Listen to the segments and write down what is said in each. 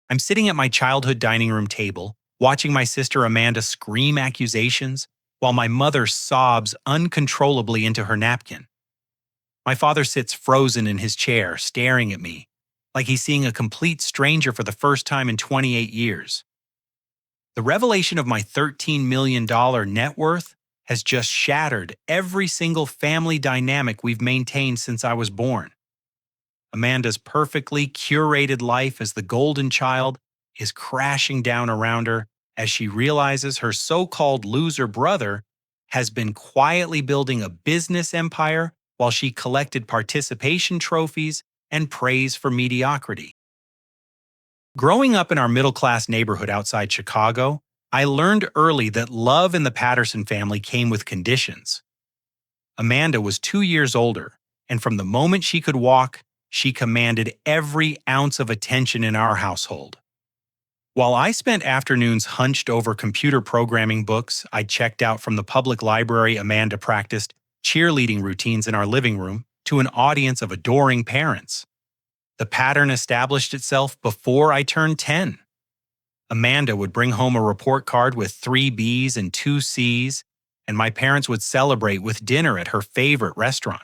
I'm sitting at my childhood dining room table, watching my sister Amanda scream accusations while my mother sobs uncontrollably into her napkin. My father sits frozen in his chair, staring at me, like he's seeing a complete stranger for the first time in 28 years. The revelation of my $13 million net worth has just shattered every single family dynamic we've maintained since I was born. Amanda's perfectly curated life as the golden child is crashing down around her as she realizes her so-called loser brother has been quietly building a business empire while she collected participation trophies and praise for mediocrity. Growing up in our middle-class neighborhood outside Chicago, I learned early that love in the Patterson family came with conditions. Amanda was 2 years older, and from the moment she could walk, she commanded every ounce of attention in our household. While I spent afternoons hunched over computer programming books I checked out from the public library, Amanda practiced cheerleading routines in our living room to an audience of adoring parents. The pattern established itself before I turned 10. Amanda would bring home a report card with 3 B's and 2 C's, and my parents would celebrate with dinner at her favorite restaurant.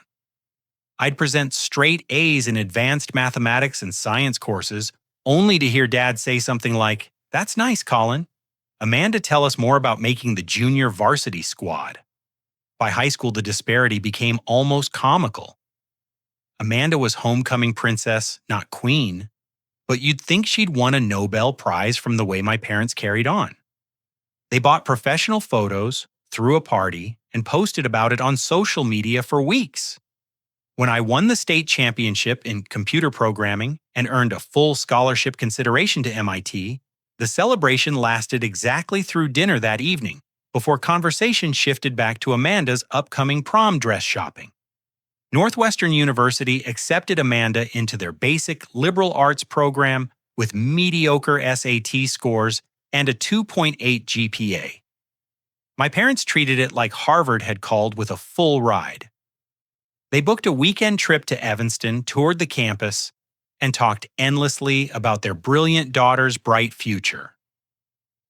I'd present straight A's in advanced mathematics and science courses, only to hear Dad say something like, "That's nice, Colin." Amanda tell us more about making the junior varsity squad. By high school, the disparity became almost comical. Amanda was homecoming princess, not queen, but you'd think she'd won a Nobel Prize from the way my parents carried on. They bought professional photos, threw a party, and posted about it on social media for weeks. When I won the state championship in computer programming and earned a full scholarship consideration to MIT, the celebration lasted exactly through dinner that evening, before conversation shifted back to Amanda's upcoming prom dress shopping. Northwestern University accepted Amanda into their basic liberal arts program with mediocre SAT scores and a 2.8 GPA. My parents treated it like Harvard had called with a full ride. They booked a weekend trip to Evanston, toured the campus, and talked endlessly about their brilliant daughter's bright future.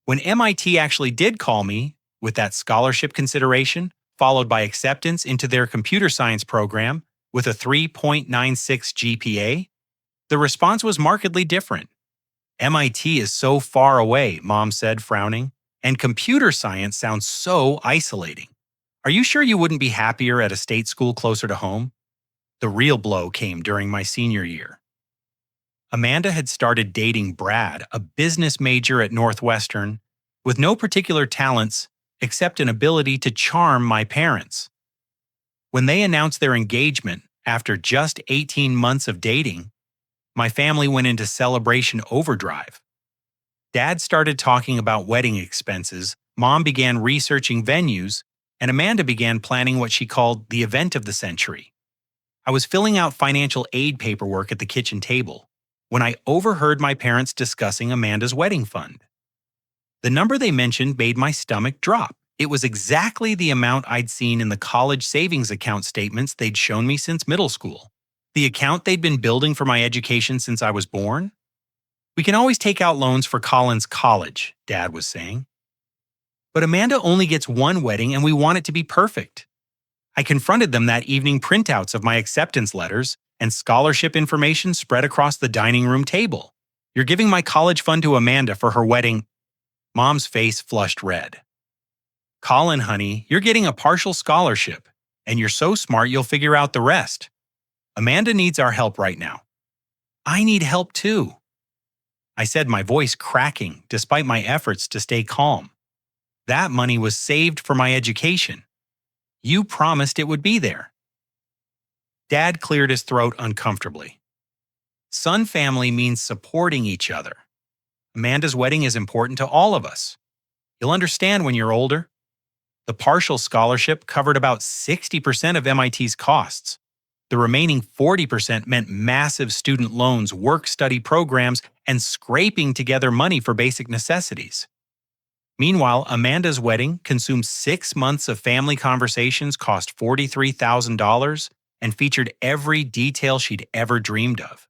When MIT actually did call me, with that scholarship consideration, followed by acceptance into their computer science program with a 3.96 GPA, the response was markedly different. "MIT is so far away," Mom said, frowning, "and computer science sounds so isolating. Are you sure you wouldn't be happier at a state school closer to home?" The real blow came during my senior year. Amanda had started dating Brad, a business major at Northwestern, with no particular talents except an ability to charm my parents. When they announced their engagement after just 18 months of dating, my family went into celebration overdrive. Dad started talking about wedding expenses, Mom began researching venues, and Amanda began planning what she called the event of the century. I was filling out financial aid paperwork at the kitchen table when I overheard my parents discussing Amanda's wedding fund. The number they mentioned made my stomach drop. It was exactly the amount I'd seen in the college savings account statements they'd shown me since middle school. The account they'd been building for my education since I was born. "We can always take out loans for Colin's college," Dad was saying. "But Amanda only gets one wedding and we want it to be perfect." I confronted them that evening, printouts of my acceptance letters and scholarship information spread across the dining room table. "You're giving my college fund to Amanda for her wedding." Mom's face flushed red. "Colin, honey, you're getting a partial scholarship, and you're so smart you'll figure out the rest. Amanda needs our help right now." "I need help too," I said, my voice cracking despite my efforts to stay calm. "That money was saved for my education. You promised it would be there." Dad cleared his throat uncomfortably. "Son family means supporting each other. Amanda's wedding is important to all of us. You'll understand when you're older." The partial scholarship covered about 60% of MIT's costs. The remaining 40% meant massive student loans, work-study programs, and scraping together money for basic necessities. Meanwhile, Amanda's wedding consumed 6 months of family conversations, cost $43,000, and featured every detail she'd ever dreamed of.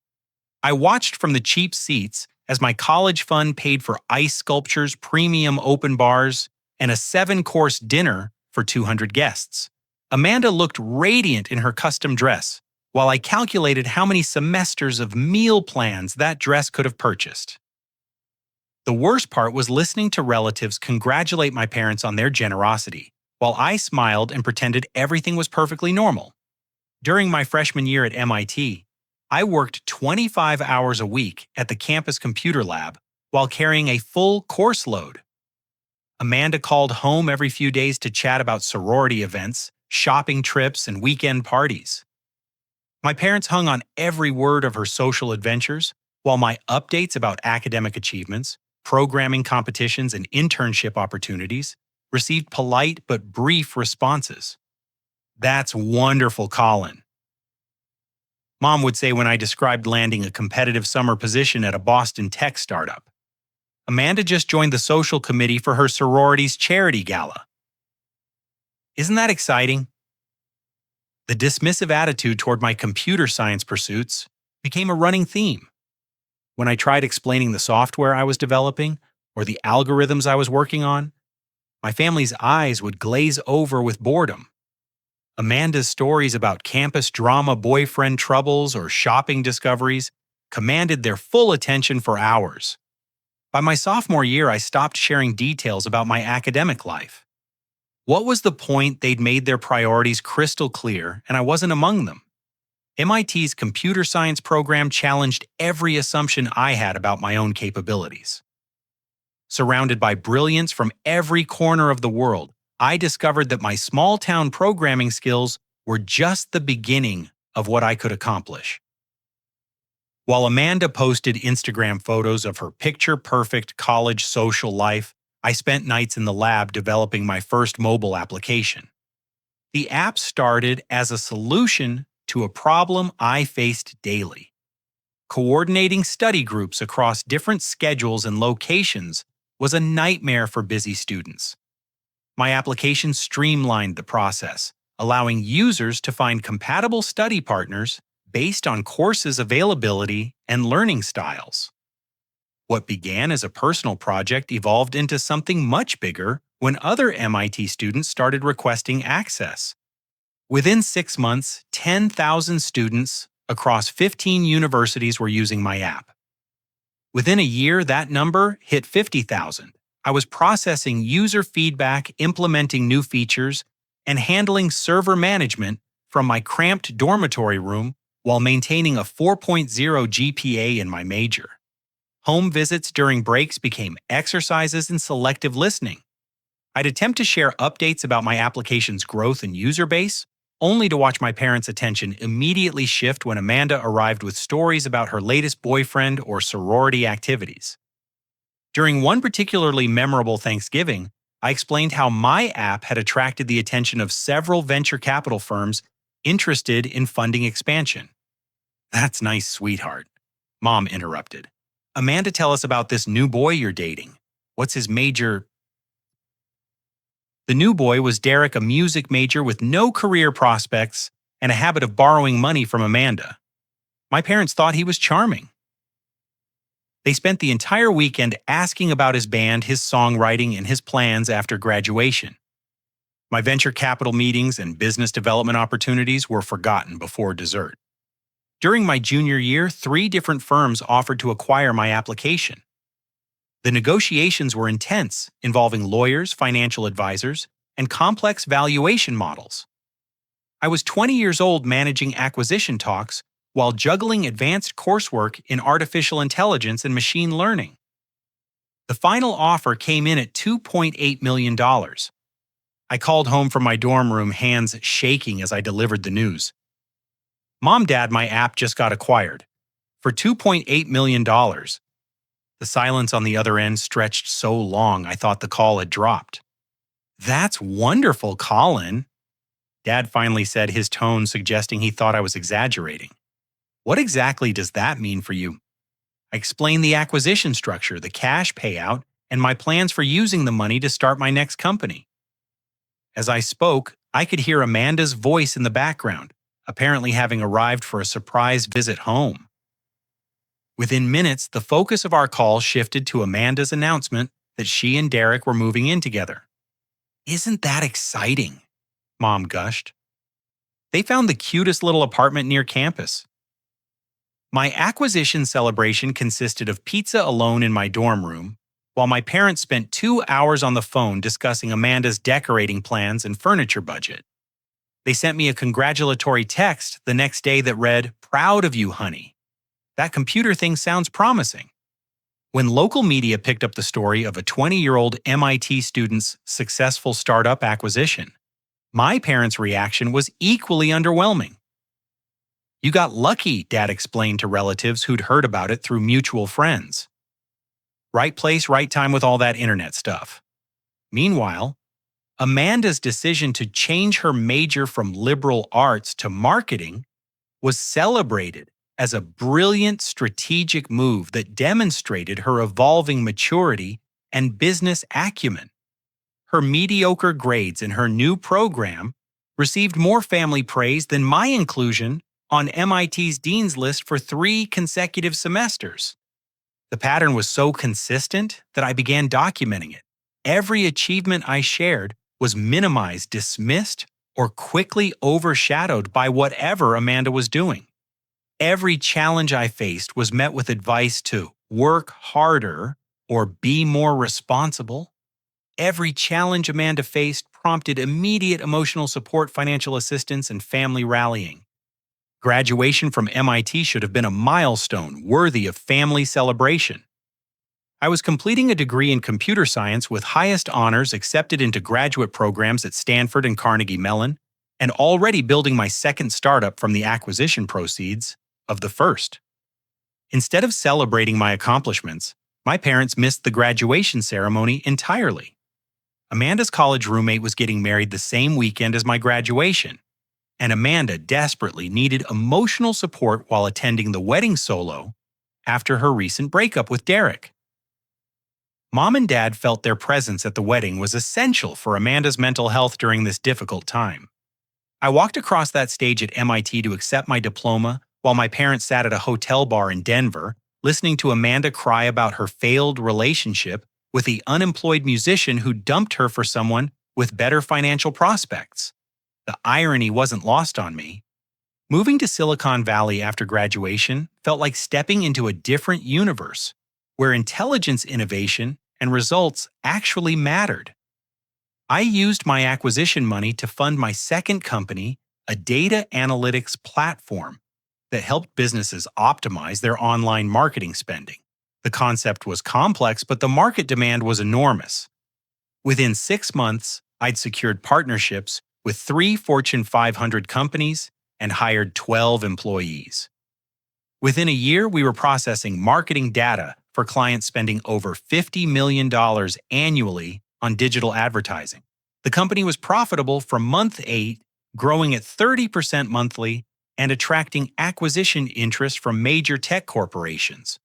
I watched from the cheap seats as my college fund paid for ice sculptures, premium open bars, and a 7-course dinner for 200 guests. Amanda looked radiant in her custom dress, while I calculated how many semesters of meal plans that dress could have purchased. The worst part was listening to relatives congratulate my parents on their generosity, while I smiled and pretended everything was perfectly normal. During my freshman year at MIT, I worked 25 hours a week at the campus computer lab while carrying a full course load. Amanda called home every few days to chat about sorority events, shopping trips, and weekend parties. My parents hung on every word of her social adventures, while my updates about academic achievements, programming competitions, and internship opportunities received polite but brief responses. "That's wonderful, Colin," Mom would say when I described landing a competitive summer position at a Boston tech startup. Amanda just joined the social committee for her sorority's charity gala. Isn't that exciting? The dismissive attitude toward my computer science pursuits became a running theme. When I tried explaining the software I was developing or the algorithms I was working on, my family's eyes would glaze over with boredom. Amanda's stories about campus drama, boyfriend troubles, or shopping discoveries commanded their full attention for hours. By my sophomore year, I stopped sharing details about my academic life. What was the point? They'd made their priorities crystal clear, and I wasn't among them. MIT's computer science program challenged every assumption I had about my own capabilities. Surrounded by brilliance from every corner of the world, I discovered that my small-town programming skills were just the beginning of what I could accomplish. While Amanda posted Instagram photos of her picture-perfect college social life, I spent nights in the lab developing my first mobile application. The app started as a solution to a problem I faced daily. Coordinating study groups across different schedules and locations was a nightmare for busy students. My application streamlined the process, allowing users to find compatible study partners based on courses' availability and learning styles. What began as a personal project evolved into something much bigger when other MIT students started requesting access. Within 6 months, 10,000 students across 15 universities were using my app. Within a year, that number hit 50,000. I was processing user feedback, implementing new features, and handling server management from my cramped dormitory room while maintaining a 4.0 GPA in my major. Home visits during breaks became exercises in selective listening. I'd attempt to share updates about my application's growth and user base, only to watch my parents' attention immediately shift when Amanda arrived with stories about her latest boyfriend or sorority activities. During one particularly memorable Thanksgiving, I explained how my app had attracted the attention of several venture capital firms interested in funding expansion. "That's nice, sweetheart," Mom interrupted. "Amanda, tell us about this new boy you're dating. What's his major?" The new boy was Derek, a music major with no career prospects and a habit of borrowing money from Amanda. My parents thought he was charming. They spent the entire weekend asking about his band, his songwriting, and his plans after graduation. My venture capital meetings and business development opportunities were forgotten before dessert. During my junior year, 3 different firms offered to acquire my application. The negotiations were intense, involving lawyers, financial advisors, and complex valuation models. I was 20 years old managing acquisition talks while juggling advanced coursework in artificial intelligence and machine learning. The final offer came in at $2.8 million. I called home from my dorm room, hands shaking as I delivered the news. "Mom, Dad, my app just got acquired. For $2.8 million. The silence on the other end stretched so long I thought the call had dropped. "That's wonderful, Colin," Dad finally said, his tone suggesting he thought I was exaggerating. "What exactly does that mean for you?" I explained the acquisition structure, the cash payout, and my plans for using the money to start my next company. As I spoke, I could hear Amanda's voice in the background, apparently having arrived for a surprise visit home. Within minutes, the focus of our call shifted to Amanda's announcement that she and Derek were moving in together. "Isn't that exciting?" Mom gushed. "They found the cutest little apartment near campus." My acquisition celebration consisted of pizza alone in my dorm room, while my parents spent 2 hours on the phone discussing Amanda's decorating plans and furniture budget. They sent me a congratulatory text the next day that read, "Proud of you, honey. That computer thing sounds promising." When local media picked up the story of a 20-year-old MIT student's successful startup acquisition, my parents' reaction was equally underwhelming. "You got lucky," Dad explained to relatives who'd heard about it through mutual friends. Right place, right time with all that internet stuff. Meanwhile, Amanda's decision to change her major from liberal arts to marketing was celebrated as a brilliant strategic move that demonstrated her evolving maturity and business acumen. Her mediocre grades in her new program received more family praise than my inclusion on MIT's dean's list for 3 consecutive semesters. The pattern was so consistent that I began documenting it. Every achievement I shared was minimized, dismissed, or quickly overshadowed by whatever Amanda was doing. Every challenge I faced was met with advice to work harder or be more responsible. Every challenge Amanda faced prompted immediate emotional support, financial assistance, and family rallying. Graduation from MIT should have been a milestone worthy of family celebration. I was completing a degree in computer science with highest honors accepted into graduate programs at Stanford and Carnegie Mellon, and already building my second startup from the acquisition proceeds of the first. Instead of celebrating my accomplishments, my parents missed the graduation ceremony entirely. Amanda's college roommate was getting married the same weekend as my graduation, and Amanda desperately needed emotional support while attending the wedding solo after her recent breakup with Derek. Mom and Dad felt their presence at the wedding was essential for Amanda's mental health during this difficult time. I walked across that stage at MIT to accept my diploma while my parents sat at a hotel bar in Denver, listening to Amanda cry about her failed relationship with the unemployed musician who dumped her for someone with better financial prospects. The irony wasn't lost on me. Moving to Silicon Valley after graduation felt like stepping into a different universe, where intelligence innovation and results actually mattered. I used my acquisition money to fund my second company, a data analytics platform that helped businesses optimize their online marketing spending. The concept was complex, but the market demand was enormous. Within 6 months, I'd secured partnerships with 3 Fortune 500 companies and hired 12 employees. Within a year, we were processing marketing data for clients spending over $50 million annually on digital advertising. The company was profitable from month 8, growing at 30% monthly and attracting acquisition interest from major tech corporations.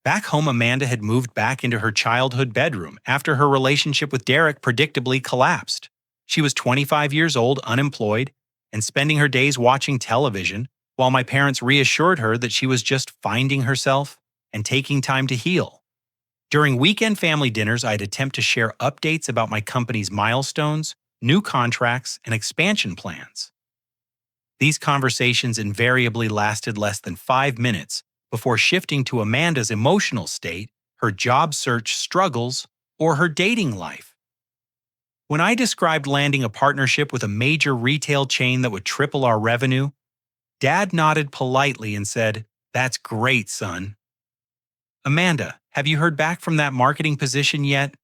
Back home, Amanda had moved back into her childhood bedroom after her relationship with Derek predictably collapsed. She was 25 years old, unemployed, and spending her days watching television, while my parents reassured her that she was just finding herself and taking time to heal. During weekend family dinners, I'd attempt to share updates about my company's milestones, new contracts, and expansion plans. These conversations invariably lasted less than 5 minutes before shifting to Amanda's emotional state, her job search struggles, or her dating life. When I described landing a partnership with a major retail chain that would triple our revenue, Dad nodded politely and said, "That's great, son." "Amanda, have you heard back from that marketing position yet?"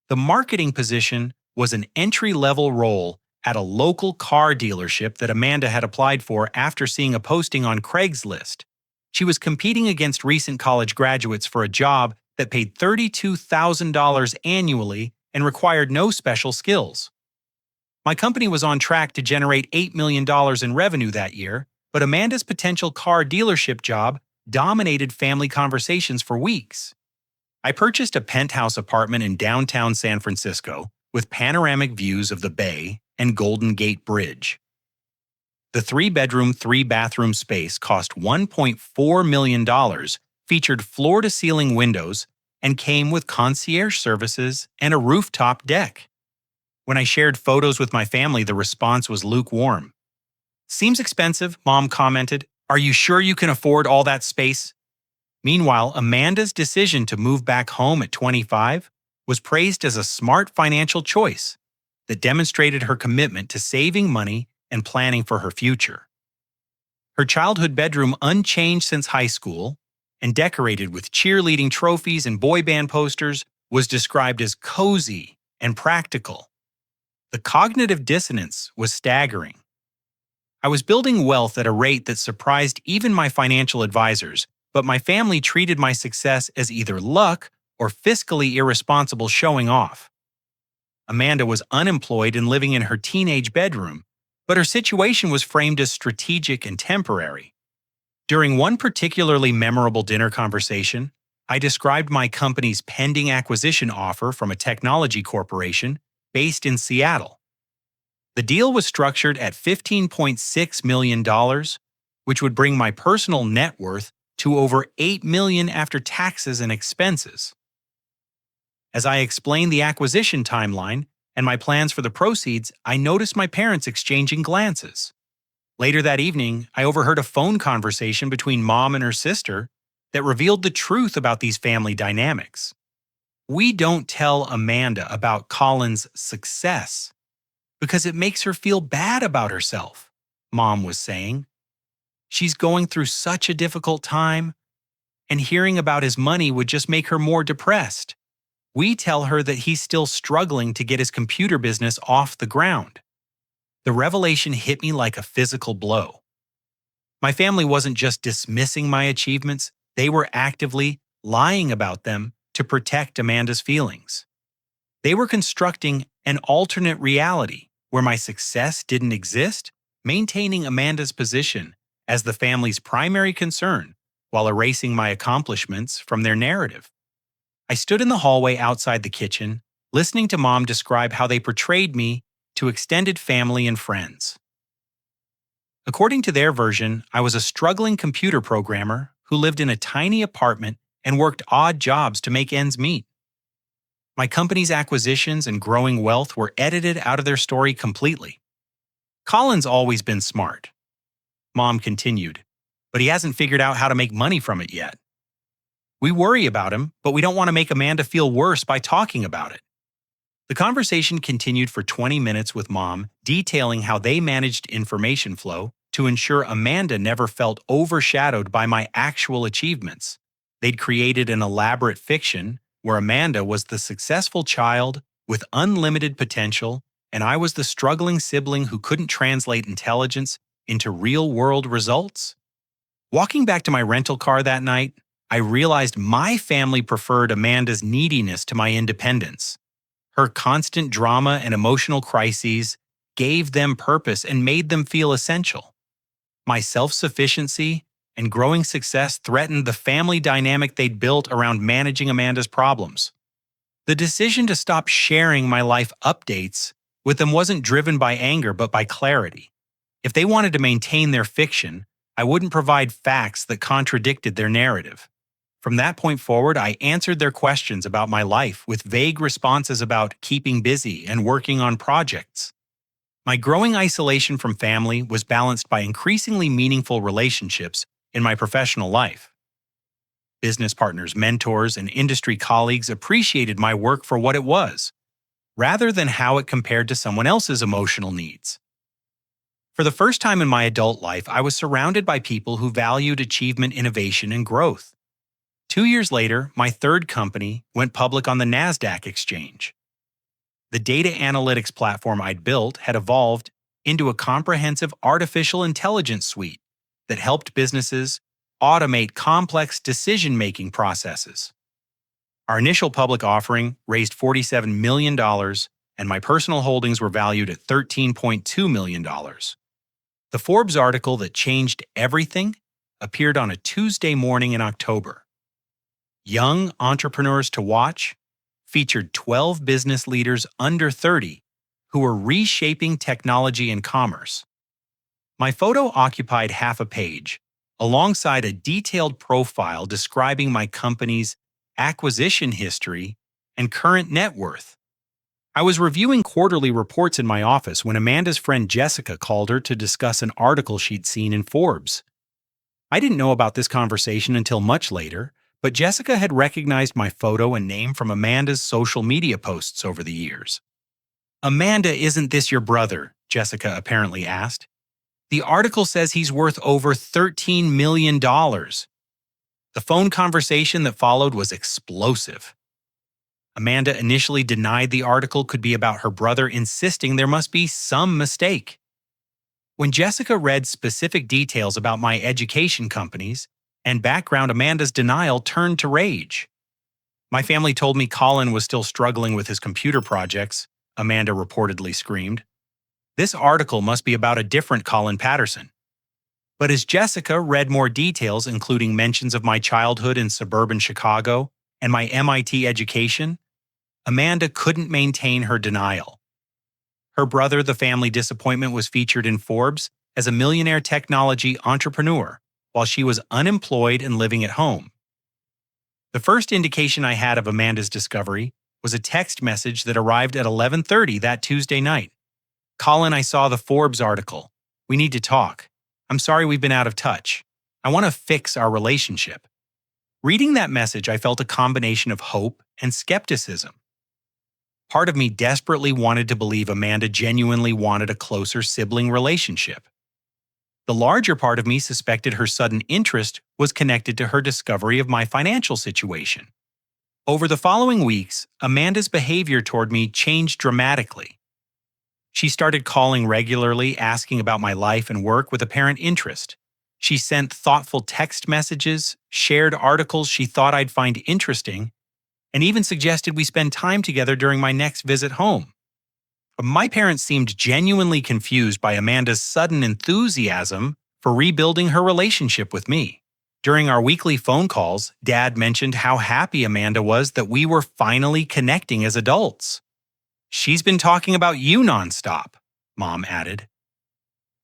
The marketing position was an entry-level role at a local car dealership that Amanda had applied for after seeing a posting on Craigslist. She was competing against recent college graduates for a job that paid $32,000 annually and required no special skills. My company was on track to generate $8 million in revenue that year, but Amanda's potential car dealership job dominated family conversations for weeks. I purchased a penthouse apartment in downtown San Francisco with panoramic views of the Bay and Golden Gate Bridge. The 3-bedroom, 3-bathroom space cost $1.4 million featured floor-to-ceiling windows, and came with concierge services and a rooftop deck. When I shared photos with my family, the response was lukewarm. "Seems expensive," Mom commented. "Are you sure you can afford all that space?" Meanwhile, Amanda's decision to move back home at 25 was praised as a smart financial choice that demonstrated her commitment to saving money and planning for her future. Her childhood bedroom, unchanged since high school and decorated with cheerleading trophies and boy band posters, was described as cozy and practical. The cognitive dissonance was staggering. I was building wealth at a rate that surprised even my financial advisors, but my family treated my success as either luck or fiscally irresponsible showing off. Amanda was unemployed and living in her teenage bedroom, but her situation was framed as strategic and temporary. During one particularly memorable dinner conversation, I described my company's pending acquisition offer from a technology corporation based in Seattle. The deal was structured at $15.6 million, which would bring my personal net worth to over $8 million after taxes and expenses. As I explained the acquisition timeline and my plans for the proceeds, I noticed my parents exchanging glances. Later that evening, I overheard a phone conversation between Mom and her sister that revealed the truth about these family dynamics. "We don't tell Amanda about Colin's success because it makes her feel bad about herself," Mom was saying. "She's going through such a difficult time, and hearing about his money would just make her more depressed. We tell her that he's still struggling to get his computer business off the ground." The revelation hit me like a physical blow. My family wasn't just dismissing my achievements, they were actively lying about them to protect Amanda's feelings. They were constructing an alternate reality where my success didn't exist, maintaining Amanda's position as the family's primary concern while erasing my accomplishments from their narrative. I stood in the hallway outside the kitchen, listening to Mom describe how they portrayed me to extended family and friends. According to their version, I was a struggling computer programmer who lived in a tiny apartment and worked odd jobs to make ends meet. My company's acquisitions and growing wealth were edited out of their story completely. "Colin's always been smart," Mom continued, "but he hasn't figured out how to make money from it yet. We worry about him, but we don't want to make Amanda feel worse by talking about it." The conversation continued for 20 minutes with Mom, detailing how they managed information flow to ensure Amanda never felt overshadowed by my actual achievements. They'd created an elaborate fiction where Amanda was the successful child with unlimited potential, and I was the struggling sibling who couldn't translate intelligence into real-world results. Walking back to my rental car that night, I realized my family preferred Amanda's neediness to my independence. Her constant drama and emotional crises gave them purpose and made them feel essential. My self-sufficiency and growing success threatened the family dynamic they'd built around managing Amanda's problems. The decision to stop sharing my life updates with them wasn't driven by anger but by clarity. If they wanted to maintain their fiction, I wouldn't provide facts that contradicted their narrative. From that point forward, I answered their questions about my life with vague responses about keeping busy and working on projects. My growing isolation from family was balanced by increasingly meaningful relationships in my professional life. Business partners, mentors, and industry colleagues appreciated my work for what it was, rather than how it compared to someone else's emotional needs. For the first time in my adult life, I was surrounded by people who valued achievement, innovation, and growth. 2 years later, my third company went public on the NASDAQ exchange. The data analytics platform I'd built had evolved into a comprehensive artificial intelligence suite that helped businesses automate complex decision-making processes. Our initial public offering raised $47 million, and my personal holdings were valued at $13.2 million. The Forbes article that changed everything appeared on a Tuesday morning in October. Young Entrepreneurs to Watch featured 12 business leaders under 30 who were reshaping technology and commerce. My photo occupied half a page, alongside a detailed profile describing my company's acquisition history and current net worth. I was reviewing quarterly reports in my office when Amanda's friend Jessica called her to discuss an article she'd seen in Forbes. I didn't know about this conversation until much later, but Jessica had recognized my photo and name from Amanda's social media posts over the years. "Amanda, isn't this your brother?" Jessica apparently asked. "The article says he's worth over $13 million. The phone conversation that followed was explosive. Amanda initially denied the article could be about her brother, insisting there must be some mistake. When Jessica read specific details about my education companies and background, Amanda's denial turned to rage. "My family told me Colin was still struggling with his computer projects," Amanda reportedly screamed. "This article must be about a different Colin Patterson." But as Jessica read more details, including mentions of my childhood in suburban Chicago and my MIT education, Amanda couldn't maintain her denial. Her brother, the family disappointment, was featured in Forbes as a millionaire technology entrepreneur while she was unemployed and living at home. The first indication I had of Amanda's discovery was a text message that arrived at 11:30 that Tuesday night. "Colin, I saw the Forbes article. We need to talk. I'm sorry we've been out of touch. I want to fix our relationship." Reading that message, I felt a combination of hope and skepticism. Part of me desperately wanted to believe Amanda genuinely wanted a closer sibling relationship. The larger part of me suspected her sudden interest was connected to her discovery of my financial situation. Over the following weeks, Amanda's behavior toward me changed dramatically. She started calling regularly, asking about my life and work with apparent interest. She sent thoughtful text messages, shared articles she thought I'd find interesting, and even suggested we spend time together during my next visit home. My parents seemed genuinely confused by Amanda's sudden enthusiasm for rebuilding her relationship with me. During our weekly phone calls, Dad mentioned how happy Amanda was that we were finally connecting as adults. "She's been talking about you nonstop," Mom added.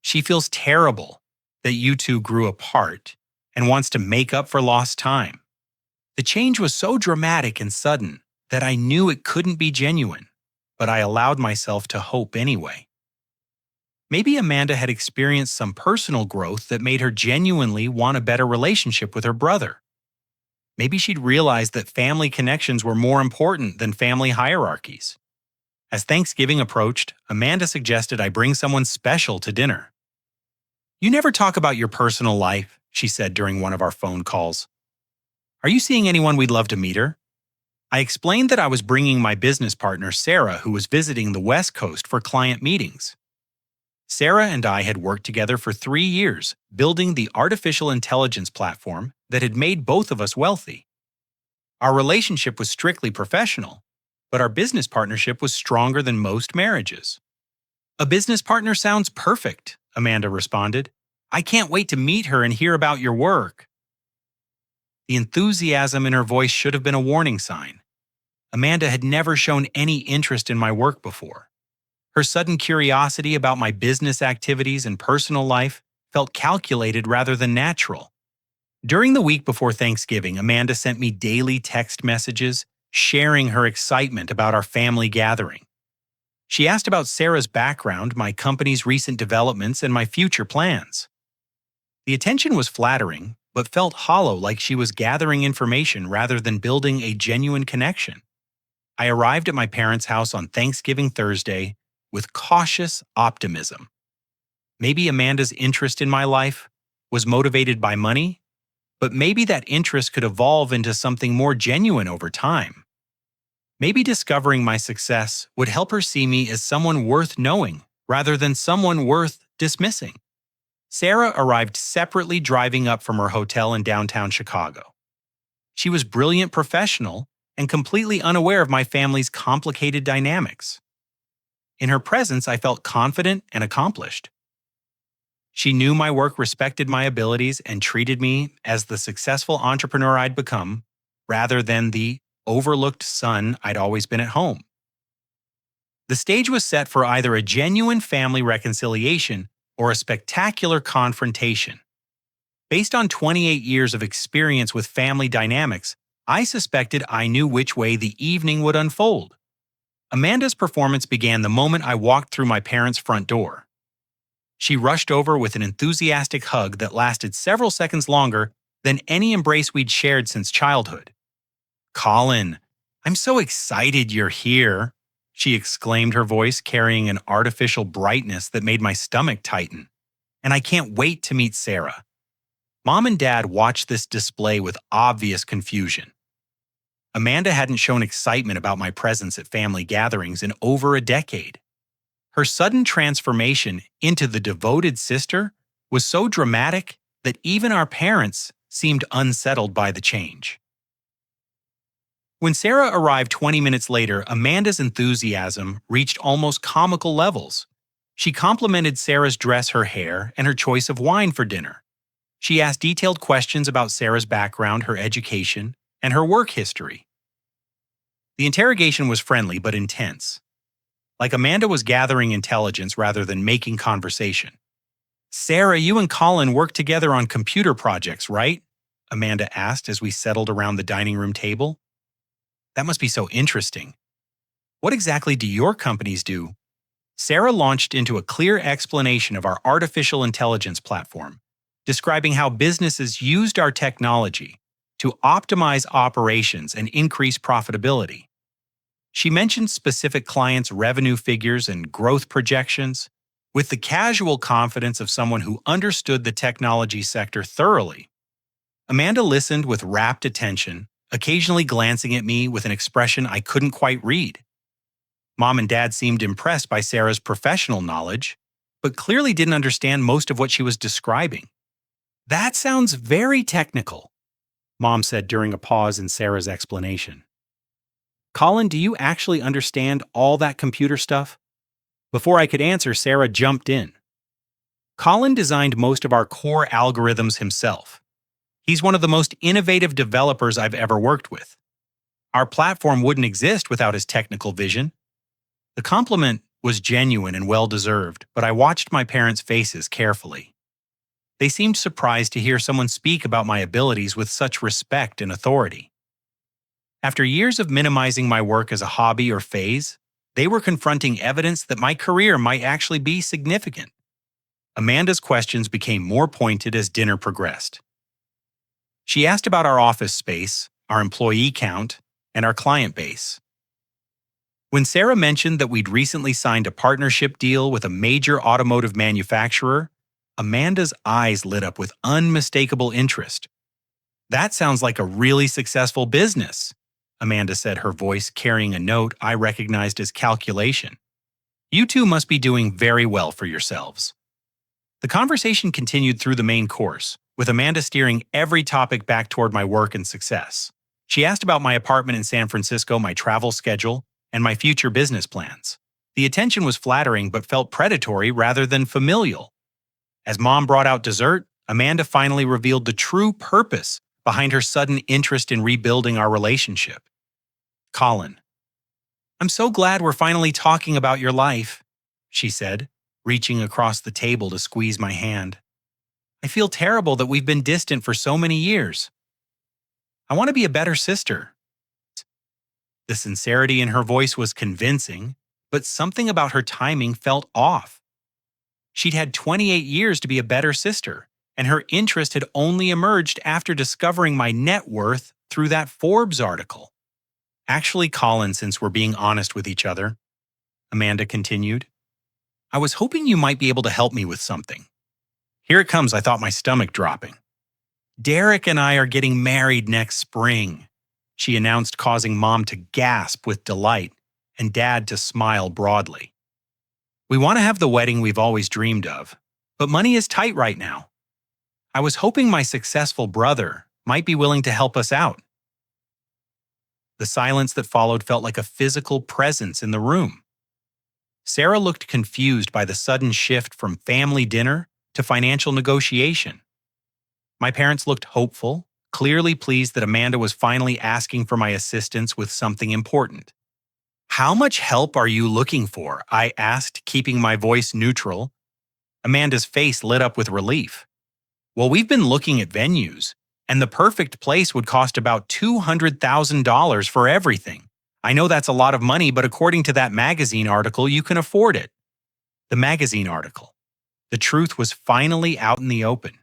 "She feels terrible that you two grew apart and wants to make up for lost time." The change was so dramatic and sudden that I knew it couldn't be genuine, but I allowed myself to hope anyway. Maybe Amanda had experienced some personal growth that made her genuinely want a better relationship with her brother. Maybe she'd realized that family connections were more important than family hierarchies. As Thanksgiving approached, Amanda suggested I bring someone special to dinner. "You never talk about your personal life," she said during one of our phone calls. "Are you seeing anyone we'd love to meet her?" I explained that I was bringing my business partner, Sarah, who was visiting the West Coast for client meetings. Sarah and I had worked together for 3 years, building the artificial intelligence platform that had made both of us wealthy. Our relationship was strictly professional, but our business partnership was stronger than most marriages. "A business partner sounds perfect," Amanda responded. "I can't wait to meet her and hear about your work." The enthusiasm in her voice should have been a warning sign. Amanda had never shown any interest in my work before. Her sudden curiosity about my business activities and personal life felt calculated rather than natural. During the week before Thanksgiving, Amanda sent me daily text messages, sharing her excitement about our family gathering. She asked about Sarah's background, my company's recent developments, and my future plans. The attention was flattering, but felt hollow, like she was gathering information rather than building a genuine connection. I arrived at my parents' house on Thanksgiving Thursday with cautious optimism. Maybe Amanda's interest in my life was motivated by money, but maybe that interest could evolve into something more genuine over time. Maybe discovering my success would help her see me as someone worth knowing rather than someone worth dismissing. Sarah arrived separately, driving up from her hotel in downtown Chicago. She was a brilliant professional and completely unaware of my family's complicated dynamics. In her presence, I felt confident and accomplished. She knew my work, respected my abilities, and treated me as the successful entrepreneur I'd become, rather than the overlooked son I'd always been at home. The stage was set for either a genuine family reconciliation or a spectacular confrontation. Based on 28 years of experience with family dynamics, I suspected I knew which way the evening would unfold. Amanda's performance began the moment I walked through my parents' front door. She rushed over with an enthusiastic hug that lasted several seconds longer than any embrace we'd shared since childhood. "Colin, I'm so excited you're here," she exclaimed, her voice carrying an artificial brightness that made my stomach tighten. "And I can't wait to meet Sarah." Mom and Dad watched this display with obvious confusion. Amanda hadn't shown excitement about my presence at family gatherings in over a decade. Her sudden transformation into the devoted sister was so dramatic that even our parents seemed unsettled by the change. When Sarah arrived 20 minutes later, Amanda's enthusiasm reached almost comical levels. She complimented Sarah's dress, her hair, and her choice of wine for dinner. She asked detailed questions about Sarah's background, her education, and her work history. The interrogation was friendly but intense. Like Amanda was gathering intelligence rather than making conversation. "Sarah, you and Colin work together on computer projects, right?" Amanda asked as we settled around the dining room table. "That must be so interesting. What exactly do your companies do?" Sarah launched into a clear explanation of our artificial intelligence platform, describing how businesses used our technology to optimize operations and increase profitability. She mentioned specific clients' revenue figures and growth projections with the casual confidence of someone who understood the technology sector thoroughly. Amanda listened with rapt attention, occasionally glancing at me with an expression I couldn't quite read. Mom and Dad seemed impressed by Sarah's professional knowledge, but clearly didn't understand most of what she was describing. "That sounds very technical," Mom said during a pause in Sarah's explanation. "Colin, do you actually understand all that computer stuff?" Before I could answer, Sarah jumped in. "Colin designed most of our core algorithms himself. He's one of the most innovative developers I've ever worked with. Our platform wouldn't exist without his technical vision." The compliment was genuine and well-deserved, but I watched my parents' faces carefully. They seemed surprised to hear someone speak about my abilities with such respect and authority. After years of minimizing my work as a hobby or phase, they were confronting evidence that my career might actually be significant. Amanda's questions became more pointed as dinner progressed. She asked about our office space, our employee count, and our client base. When Sarah mentioned that we'd recently signed a partnership deal with a major automotive manufacturer, Amanda's eyes lit up with unmistakable interest. "That sounds like a really successful business," Amanda said, her voice carrying a note I recognized as calculation. "You two must be doing very well for yourselves." The conversation continued through the main course, with Amanda steering every topic back toward my work and success. She asked about my apartment in San Francisco, my travel schedule, and my future business plans. The attention was flattering but felt predatory rather than familial. As Mom brought out dessert, Amanda finally revealed the true purpose behind her sudden interest in rebuilding our relationship. "Colin, I'm so glad we're finally talking about your life," she said, reaching across the table to squeeze my hand. "I feel terrible that we've been distant for so many years. I want to be a better sister." The sincerity in her voice was convincing, but something about her timing felt off. She'd had 28 years to be a better sister, and her interest had only emerged after discovering my net worth through that Forbes article. "Actually, Colin, since we're being honest with each other," Amanda continued, "I was hoping you might be able to help me with something. Here it comes, I thought my stomach dropping. Derek and I are getting married next spring," she announced, causing Mom to gasp with delight and Dad to smile broadly. "We want to have the wedding we've always dreamed of, but money is tight right now. I was hoping my successful brother might be willing to help us out." The silence that followed felt like a physical presence in the room. Sarah looked confused by the sudden shift from family dinner to financial negotiation. My parents looked hopeful, clearly pleased that Amanda was finally asking for my assistance with something important. "How much help are you looking for?" I asked, keeping my voice neutral. Amanda's face lit up with relief. Well, we've been looking at venues, and the perfect place would cost about $200,000 for everything. I know that's a lot of money, but according to that magazine article, you can afford it. The magazine article. The truth was finally out in the open.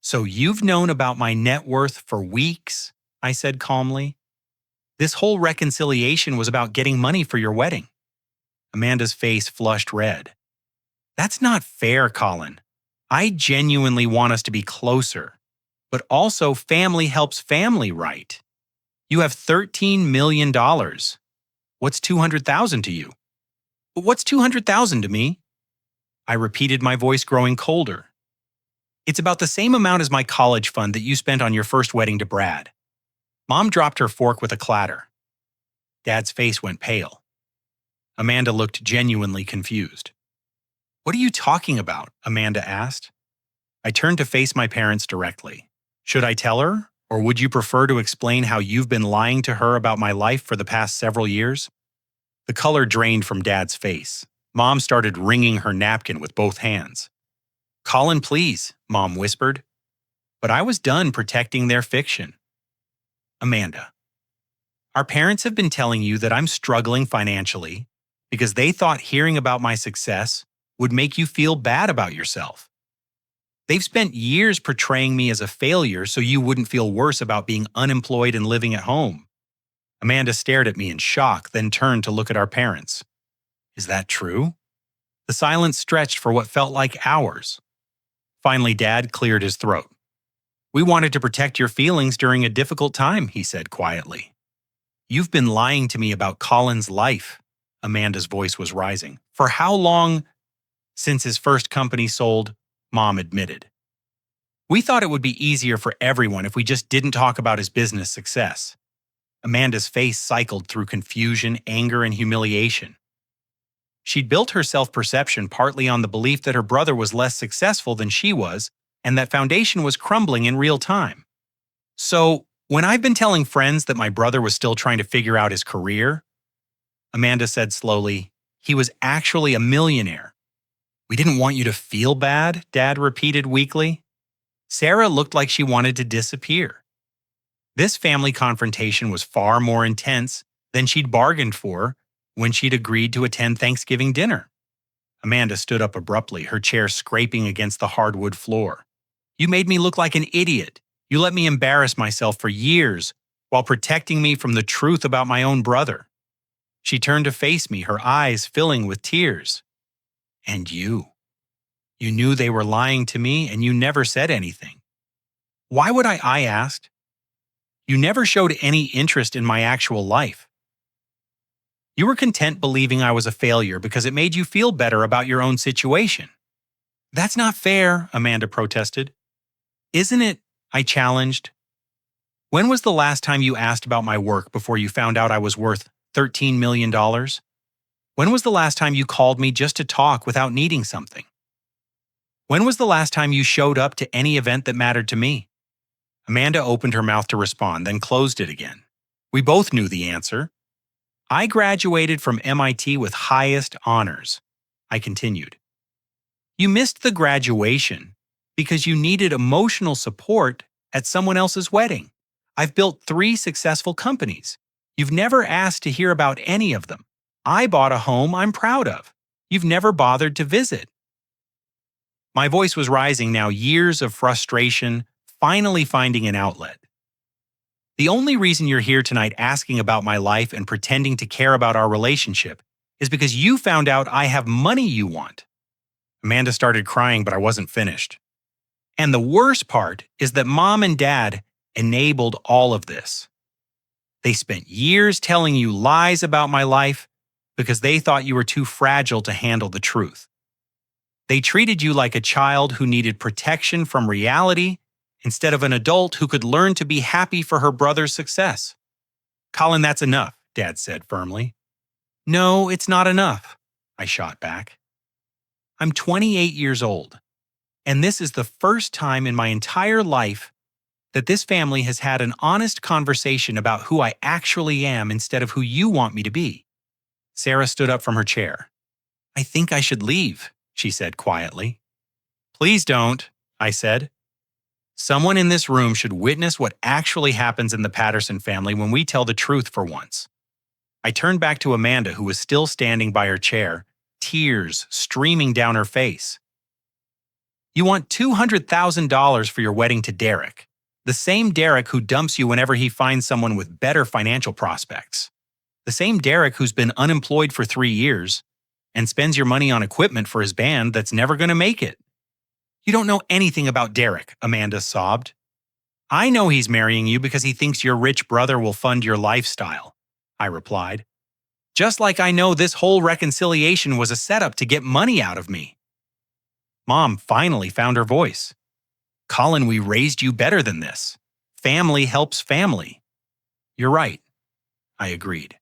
So you've known about my net worth for weeks, I said calmly. This whole reconciliation was about getting money for your wedding. Amanda's face flushed red. That's not fair, Colin. I genuinely want us to be closer. But also, family helps family, right? You have $13 million. What's $200,000 to you? What's $200,000 to me? I repeated, my voice growing colder. It's about the same amount as my college fund that you spent on your first wedding to Brad. Mom dropped her fork with a clatter. Dad's face went pale. Amanda looked genuinely confused. What are you talking about? Amanda asked. I turned to face my parents directly. Should I tell her, or would you prefer to explain how you've been lying to her about my life for the past several years? The color drained from Dad's face. Mom started wringing her napkin with both hands. Colin, please, Mom whispered. But I was done protecting their fiction. Amanda, our parents have been telling you that I'm struggling financially because they thought hearing about my success would make you feel bad about yourself. They've spent years portraying me as a failure so you wouldn't feel worse about being unemployed and living at home. Amanda stared at me in shock, then turned to look at our parents. Is that true? The silence stretched for what felt like hours. Finally, Dad cleared his throat. We wanted to protect your feelings during a difficult time, he said quietly. You've been lying to me about Colin's life. Amanda's voice was rising. For how long? Since his first company sold, Mom admitted. We thought it would be easier for everyone if we just didn't talk about his business success. Amanda's face cycled through confusion, anger, and humiliation. She'd built her self-perception partly on the belief that her brother was less successful than she was, and that foundation was crumbling in real time. So, when I've been telling friends that my brother was still trying to figure out his career, Amanda said slowly, he was actually a millionaire. We didn't want you to feel bad, Dad repeated weakly. Sarah looked like she wanted to disappear. This family confrontation was far more intense than she'd bargained for when she'd agreed to attend Thanksgiving dinner. Amanda stood up abruptly, her chair scraping against the hardwood floor. You made me look like an idiot. You let me embarrass myself for years while protecting me from the truth about my own brother. She turned to face me, her eyes filling with tears. And you. You knew they were lying to me and you never said anything. Why would I asked. You never showed any interest in my actual life. You were content believing I was a failure because it made you feel better about your own situation. That's not fair, Amanda protested. Isn't it? I challenged. When was the last time you asked about my work before you found out I was worth $13 million? When was the last time you called me just to talk without needing something? When was the last time you showed up to any event that mattered to me? Amanda opened her mouth to respond, then closed it again. We both knew the answer. I graduated from MIT with highest honors. I continued. You missed the graduation because you needed emotional support at someone else's wedding. I've built 3 successful companies. You've never asked to hear about any of them. I bought a home I'm proud of. You've never bothered to visit. My voice was rising now, years of frustration, finally finding an outlet. The only reason you're here tonight asking about my life and pretending to care about our relationship is because you found out I have money you want. Amanda started crying, but I wasn't finished. And the worst part is that Mom and Dad enabled all of this. They spent years telling you lies about my life because they thought you were too fragile to handle the truth. They treated you like a child who needed protection from reality instead of an adult who could learn to be happy for her brother's success. Colin, that's enough, Dad said firmly. No, it's not enough, I shot back. I'm 28 years old, and this is the first time in my entire life that this family has had an honest conversation about who I actually am instead of who you want me to be. Sarah stood up from her chair. I think I should leave, she said quietly. Please don't, I said. Someone in this room should witness what actually happens in the Patterson family when we tell the truth for once. I turned back to Amanda, who was still standing by her chair, tears streaming down her face. You want $200,000 for your wedding to Derek, the same Derek who dumps you whenever he finds someone with better financial prospects. The same Derek who's been unemployed for 3 years and spends your money on equipment for his band that's never going to make it. You don't know anything about Derek, Amanda sobbed. I know he's marrying you because he thinks your rich brother will fund your lifestyle, I replied. Just like I know this whole reconciliation was a setup to get money out of me. Mom finally found her voice. Colin, we raised you better than this. Family helps family. You're right, I agreed.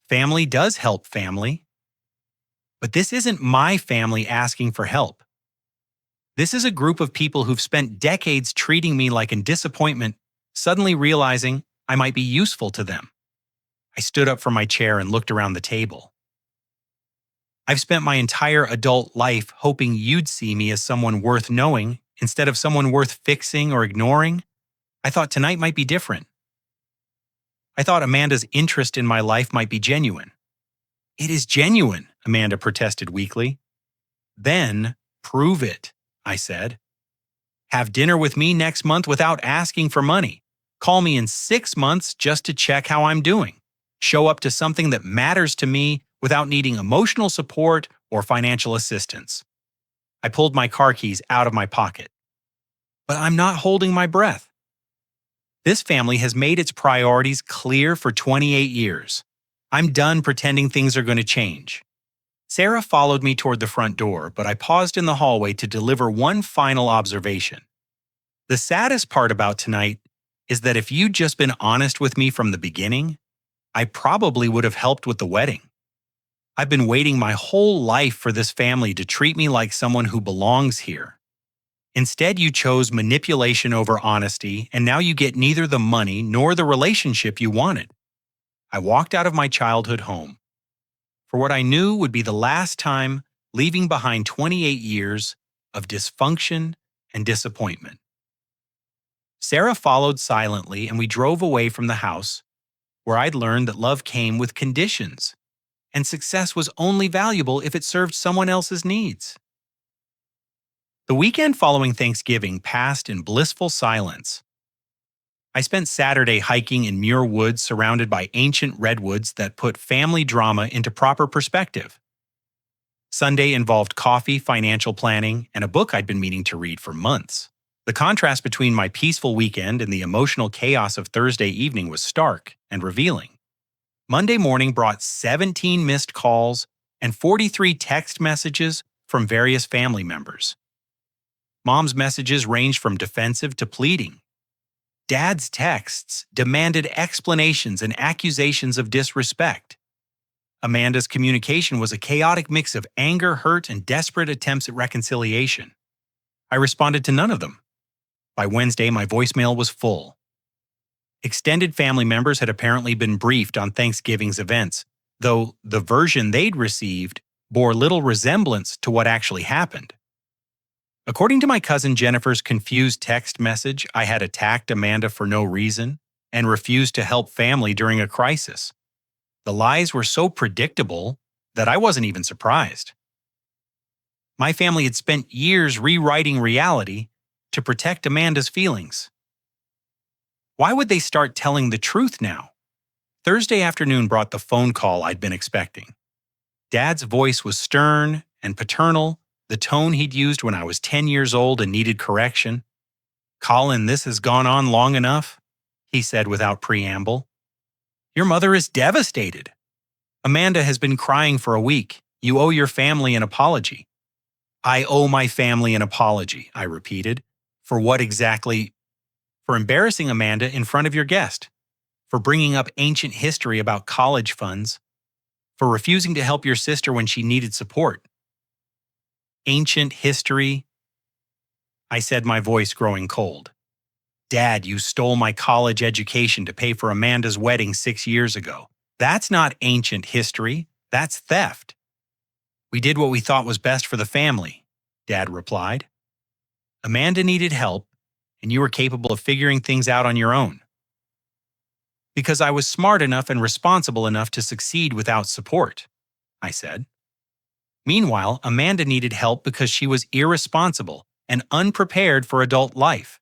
Family does help family. But this isn't my family asking for help. This is a group of people who've spent decades treating me like a disappointment, suddenly realizing I might be useful to them. I stood up from my chair and looked around the table. I've spent my entire adult life hoping you'd see me as someone worth knowing instead of someone worth fixing or ignoring. I thought tonight might be different. I thought Amanda's interest in my life might be genuine. It is genuine, Amanda protested weakly. Then prove it, I said. Have dinner with me next month without asking for money. Call me in 6 months just to check how I'm doing. Show up to something that matters to me without needing emotional support or financial assistance. I pulled my car keys out of my pocket. But I'm not holding my breath. This family has made its priorities clear for 28 years. I'm done pretending things are going to change. Sarah followed me toward the front door, but I paused in the hallway to deliver one final observation. The saddest part about tonight is that if you'd just been honest with me from the beginning, I probably would have helped with the wedding. I've been waiting my whole life for this family to treat me like someone who belongs here. Instead, you chose manipulation over honesty, and now you get neither the money nor the relationship you wanted. I walked out of my childhood home for what I knew would be the last time, leaving behind 28 years of dysfunction and disappointment. Sarah followed silently, and we drove away from the house, where I'd learned that love came with conditions, and success was only valuable if it served someone else's needs. The weekend following Thanksgiving passed in blissful silence. I spent Saturday hiking in Muir Woods surrounded by ancient redwoods that put family drama into proper perspective. Sunday involved coffee, financial planning, and a book I'd been meaning to read for months. The contrast between my peaceful weekend and the emotional chaos of Thursday evening was stark and revealing. Monday morning brought 17 missed calls and 43 text messages from various family members. Mom's messages ranged from defensive to pleading. Dad's texts demanded explanations and accusations of disrespect. Amanda's communication was a chaotic mix of anger, hurt, and desperate attempts at reconciliation. I responded to none of them. By Wednesday, my voicemail was full. Extended family members had apparently been briefed on Thanksgiving's events, though the version they'd received bore little resemblance to what actually happened. According to my cousin Jennifer's confused text message, I had attacked Amanda for no reason and refused to help family during a crisis. The lies were so predictable that I wasn't even surprised. My family had spent years rewriting reality to protect Amanda's feelings. Why would they start telling the truth now? Thursday afternoon brought the phone call I'd been expecting. Dad's voice was stern and paternal, the tone he'd used when I was 10 years old and needed correction. Colin, this has gone on long enough, he said without preamble. Your mother is devastated. Amanda has been crying for a week. You owe your family an apology. I owe my family an apology, I repeated. For what exactly? For embarrassing Amanda in front of your guest. For bringing up ancient history about college funds. For refusing to help your sister when she needed support. Ancient history, I said, my voice growing cold. Dad, you stole my college education to pay for Amanda's wedding 6 years ago. That's not ancient history. That's theft. We did what we thought was best for the family, Dad replied. Amanda needed help, and you were capable of figuring things out on your own. Because I was smart enough and responsible enough to succeed without support, I said. Meanwhile, Amanda needed help because she was irresponsible and unprepared for adult life.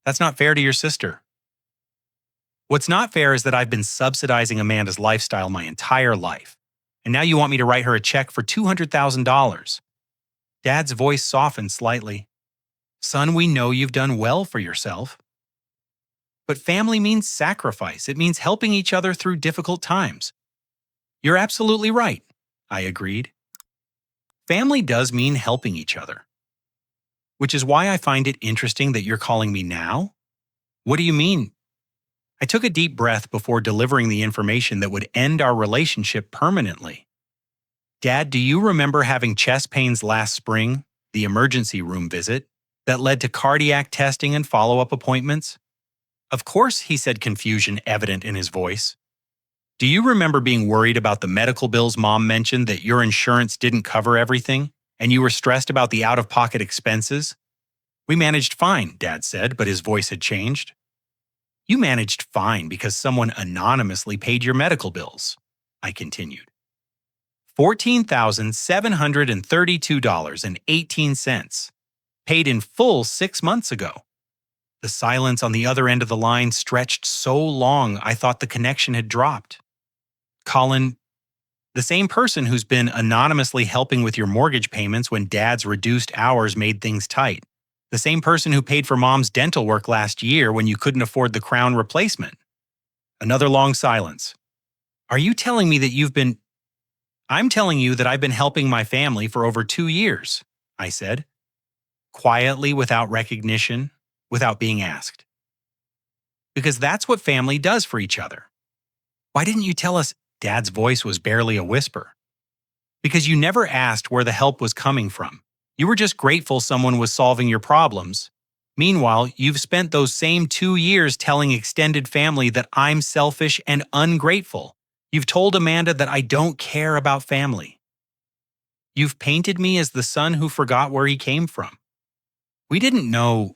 That's not fair to your sister. What's not fair is that I've been subsidizing Amanda's lifestyle my entire life, and now you want me to write her a check for $200,000. Dad's voice softened slightly. Son, we know you've done well for yourself. But family means sacrifice. It means helping each other through difficult times. You're absolutely right, I agreed. Family does mean helping each other. Which is why I find it interesting that you're calling me now? What do you mean? I took a deep breath before delivering the information that would end our relationship permanently. Dad, do you remember having chest pains last spring, the emergency room visit, that led to cardiac testing and follow-up appointments? Of course, he said, confusion evident in his voice. Do you remember being worried about the medical bills Mom mentioned, that your insurance didn't cover everything, and you were stressed about the out-of-pocket expenses? We managed fine, Dad said, but his voice had changed. You managed fine because someone anonymously paid your medical bills, I continued. $14,732.18, paid in full 6 months ago. The silence on the other end of the line stretched so long I thought the connection had dropped. Colin, the same person who's been anonymously helping with your mortgage payments when Dad's reduced hours made things tight. The same person who paid for Mom's dental work last year when you couldn't afford the crown replacement. Another long silence. Are you telling me that you've been... I'm telling you that I've been helping my family for over 2 years, I said. Quietly, without recognition, without being asked. Because that's what family does for each other. Why didn't you tell us? Dad's voice was barely a whisper. Because you never asked where the help was coming from. You were just grateful someone was solving your problems. Meanwhile, you've spent those same 2 years telling extended family that I'm selfish and ungrateful. You've told Amanda that I don't care about family. You've painted me as the son who forgot where he came from. We didn't know.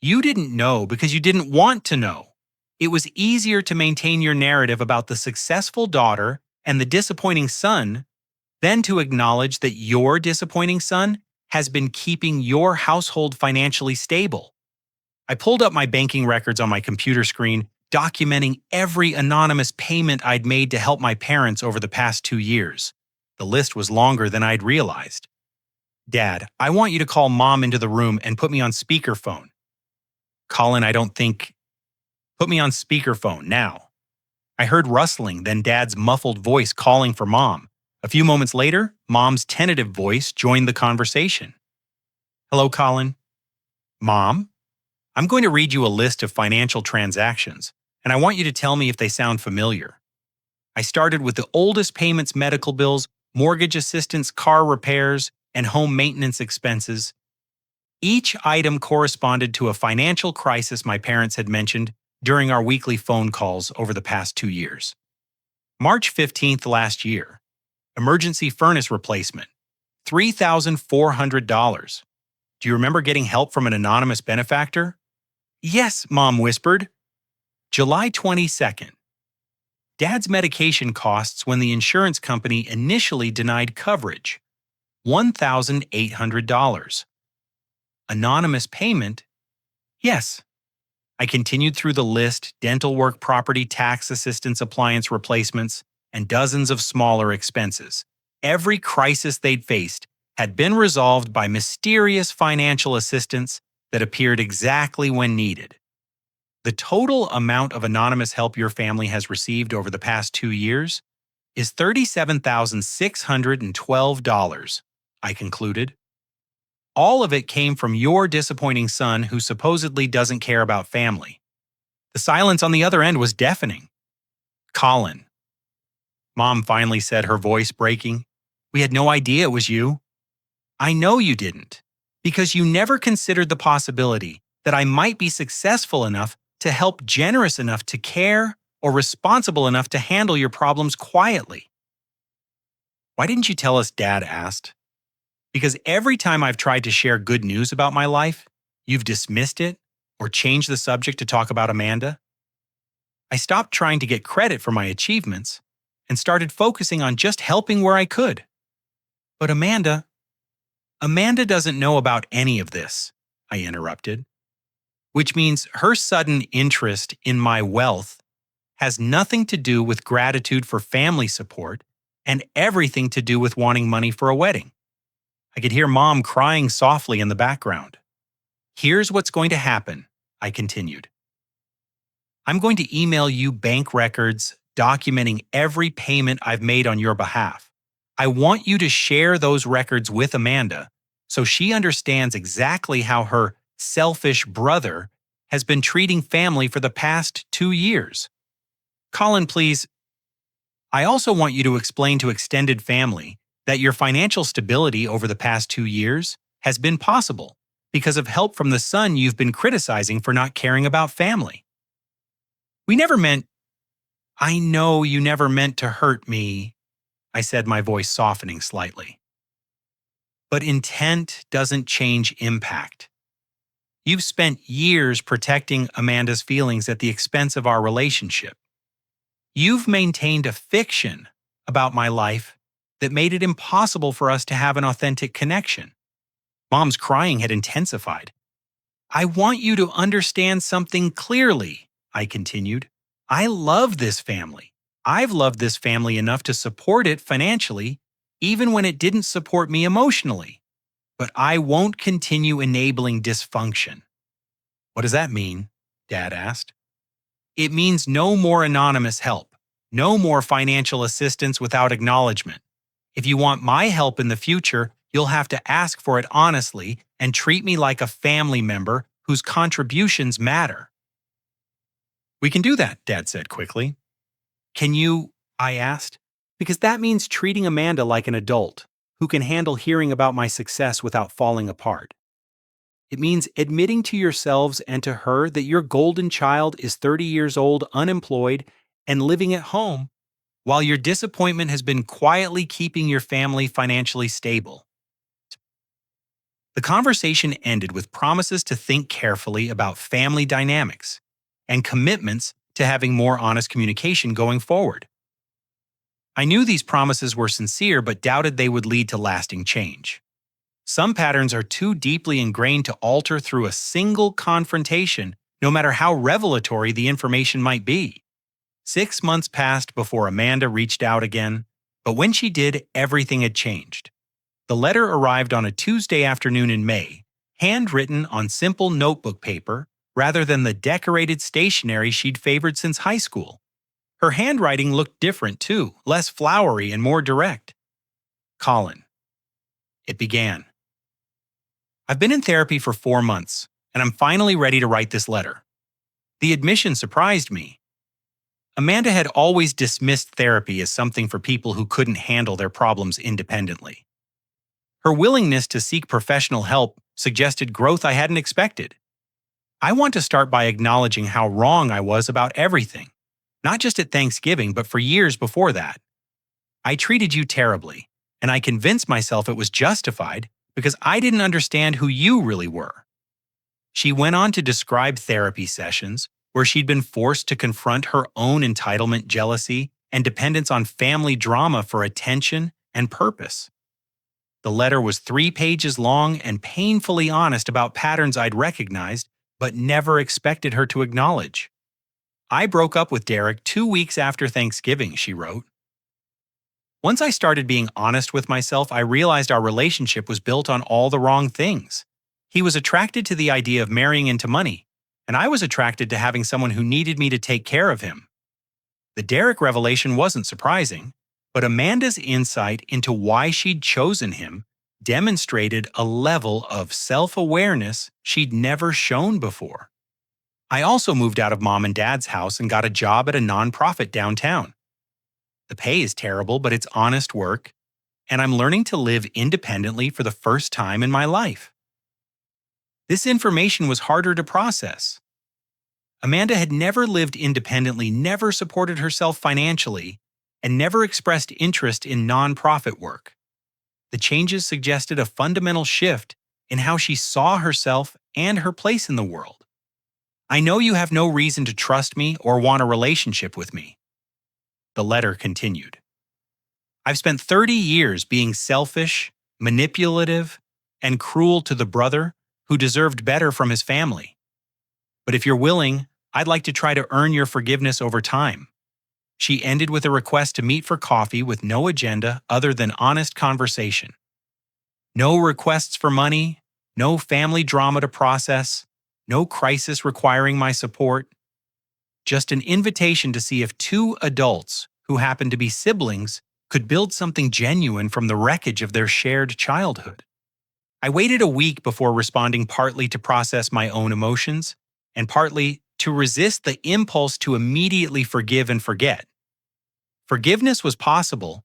You didn't know because you didn't want to know. It was easier to maintain your narrative about the successful daughter and the disappointing son than to acknowledge that your disappointing son has been keeping your household financially stable. I pulled up my banking records on my computer screen, documenting every anonymous payment I'd made to help my parents over the past 2 years. The list was longer than I'd realized. Dad, I want you to call Mom into the room and put me on speakerphone. Colin, I don't think... Put me on speakerphone now. I heard rustling, then Dad's muffled voice calling for Mom. A few moments later, Mom's tentative voice joined the conversation. Hello, Colin. Mom? I'm going to read you a list of financial transactions, and I want you to tell me if they sound familiar. I started with the oldest payments: medical bills, mortgage assistance, car repairs, and home maintenance expenses. Each item corresponded to a financial crisis my parents had mentioned during our weekly phone calls over the past 2 years. March 15th last year. Emergency furnace replacement, $3,400. Do you remember getting help from an anonymous benefactor? Yes, Mom whispered. July 22nd. Dad's medication costs when the insurance company initially denied coverage, $1,800. Anonymous payment? Yes. I continued through the list: dental work, property tax assistance, appliance replacements, and dozens of smaller expenses. Every crisis they'd faced had been resolved by mysterious financial assistance that appeared exactly when needed. The total amount of anonymous help your family has received over the past 2 years is $37,612, I concluded. All of it came from your disappointing son who supposedly doesn't care about family. The silence on the other end was deafening. Colin. Mom finally said, her voice breaking. We had no idea it was you. I know you didn't, because you never considered the possibility that I might be successful enough to help, generous enough to care, or responsible enough to handle your problems quietly. Why didn't you tell us? Dad asked. Because every time I've tried to share good news about my life, you've dismissed it, or change the subject to talk about Amanda. I stopped trying to get credit for my achievements and started focusing on just helping where I could. But Amanda doesn't know about any of this, I interrupted, which means her sudden interest in my wealth has nothing to do with gratitude for family support and everything to do with wanting money for a wedding. I could hear Mom crying softly in the background. Here's what's going to happen, I continued. I'm going to email you bank records documenting every payment I've made on your behalf. I want you to share those records with Amanda so she understands exactly how her selfish brother has been treating family for the past 2 years. Colin, please. I also want you to explain to extended family that your financial stability over the past 2 years has been possible because of help from the son you've been criticizing for not caring about family. I know you never meant to hurt me, I said, my voice softening slightly. But intent doesn't change impact. You've spent years protecting Amanda's feelings at the expense of our relationship. You've maintained a fiction about my life that made it impossible for us to have an authentic connection. Mom's crying had intensified. I want you to understand something clearly, I continued. I love this family. I've loved this family enough to support it financially, even when it didn't support me emotionally. But I won't continue enabling dysfunction. What does that mean? Dad asked. It means no more anonymous help, no more financial assistance without acknowledgement. If you want my help in the future, you'll have to ask for it honestly and treat me like a family member whose contributions matter. We can do that, Dad said quickly. Can you? I asked, because that means treating Amanda like an adult who can handle hearing about my success without falling apart. It means admitting to yourselves and to her that your golden child is 30 years old, unemployed, and living at home, while your disappointment has been quietly keeping your family financially stable. The conversation ended with promises to think carefully about family dynamics and commitments to having more honest communication going forward. I knew these promises were sincere but doubted they would lead to lasting change. Some patterns are too deeply ingrained to alter through a single confrontation, no matter how revelatory the information might be. 6 months passed before Amanda reached out again, but when she did, everything had changed. The letter arrived on a Tuesday afternoon in May, handwritten on simple notebook paper rather than the decorated stationery she'd favored since high school. Her handwriting looked different too, less flowery and more direct. Colin. It began. I've been in therapy for 4 months, and I'm finally ready to write this letter. The admission surprised me. Amanda had always dismissed therapy as something for people who couldn't handle their problems independently. Her willingness to seek professional help suggested growth I hadn't expected. I want to start by acknowledging how wrong I was about everything, not just at Thanksgiving, but for years before that. I treated you terribly, and I convinced myself it was justified because I didn't understand who you really were. She went on to describe therapy sessions where she'd been forced to confront her own entitlement, jealousy, and dependence on family drama for attention and purpose. The letter was 3 pages long and painfully honest about patterns I'd recognized but never expected her to acknowledge. I broke up with Derek 2 weeks after Thanksgiving, she wrote. Once I started being honest with myself, I realized our relationship was built on all the wrong things. He was attracted to the idea of marrying into money, and I was attracted to having someone who needed me to take care of him. The Derek revelation wasn't surprising, but Amanda's insight into why she'd chosen him demonstrated a level of self-awareness she'd never shown before. I also moved out of Mom and Dad's house and got a job at a nonprofit downtown. The pay is terrible, but it's honest work, and I'm learning to live independently for the first time in my life. This information was harder to process. Amanda had never lived independently, never supported herself financially, and never expressed interest in nonprofit work. The changes suggested a fundamental shift in how she saw herself and her place in the world. I know you have no reason to trust me or want a relationship with me. The letter continued. I've spent 30 years being selfish, manipulative, and cruel to the brother who deserved better from his family. But if you're willing, I'd like to try to earn your forgiveness over time. She ended with a request to meet for coffee with no agenda other than honest conversation. No requests for money, no family drama to process, no crisis requiring my support. Just an invitation to see if two adults who happen to be siblings could build something genuine from the wreckage of their shared childhood. I waited a week before responding, partly to process my own emotions and partly to resist the impulse to immediately forgive and forget. Forgiveness was possible,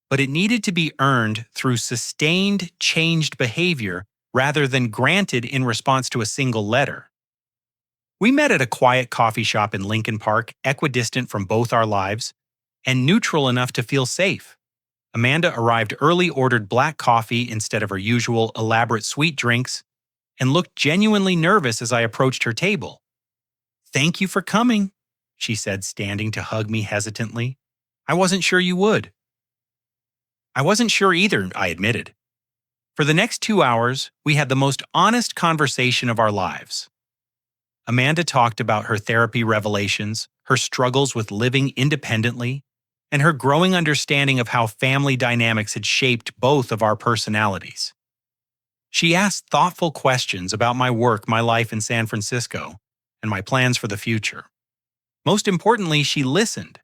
but it needed to be earned through sustained, changed behavior rather than granted in response to a single letter. We met at a quiet coffee shop in Lincoln Park, equidistant from both our lives, and neutral enough to feel safe. Amanda arrived early, ordered black coffee instead of her usual elaborate sweet drinks, and looked genuinely nervous as I approached her table. "Thank you for coming," she said, standing to hug me hesitantly. "I wasn't sure you would." "I wasn't sure either," I admitted. For the next 2 hours, we had the most honest conversation of our lives. Amanda talked about her therapy revelations, her struggles with living independently, and her growing understanding of how family dynamics had shaped both of our personalities. She asked thoughtful questions about my work, my life in San Francisco, and my plans for the future. Most importantly, she listened.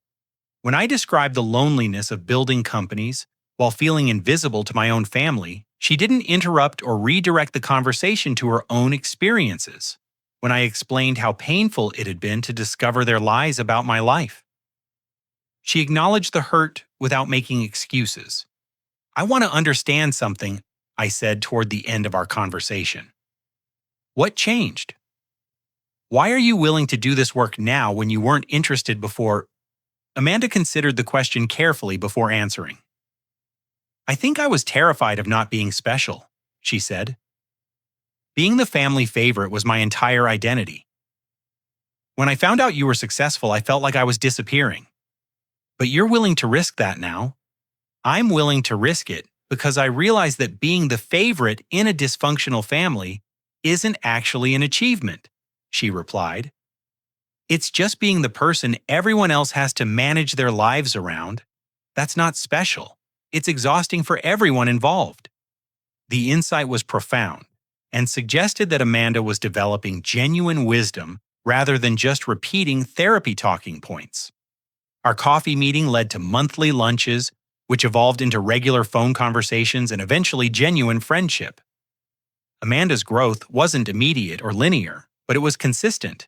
When I described the loneliness of building companies while feeling invisible to my own family, she didn't interrupt or redirect the conversation to her own experiences. When I explained how painful it had been to discover their lies about my life, she acknowledged the hurt without making excuses. "I want to understand something," I said toward the end of our conversation. "What changed? Why are you willing to do this work now when you weren't interested before?" Amanda considered the question carefully before answering. "I think I was terrified of not being special," she said. "Being the family favorite was my entire identity. When I found out you were successful, I felt like I was disappearing. But you're willing to risk that now. I'm willing to risk it because I realize that being the favorite in a dysfunctional family isn't actually an achievement," she replied. "It's just being the person everyone else has to manage their lives around. That's not special. It's exhausting for everyone involved." The insight was profound and suggested that Amanda was developing genuine wisdom rather than just repeating therapy talking points. Our coffee meeting led to monthly lunches, which evolved into regular phone conversations and eventually genuine friendship. Amanda's growth wasn't immediate or linear, but it was consistent.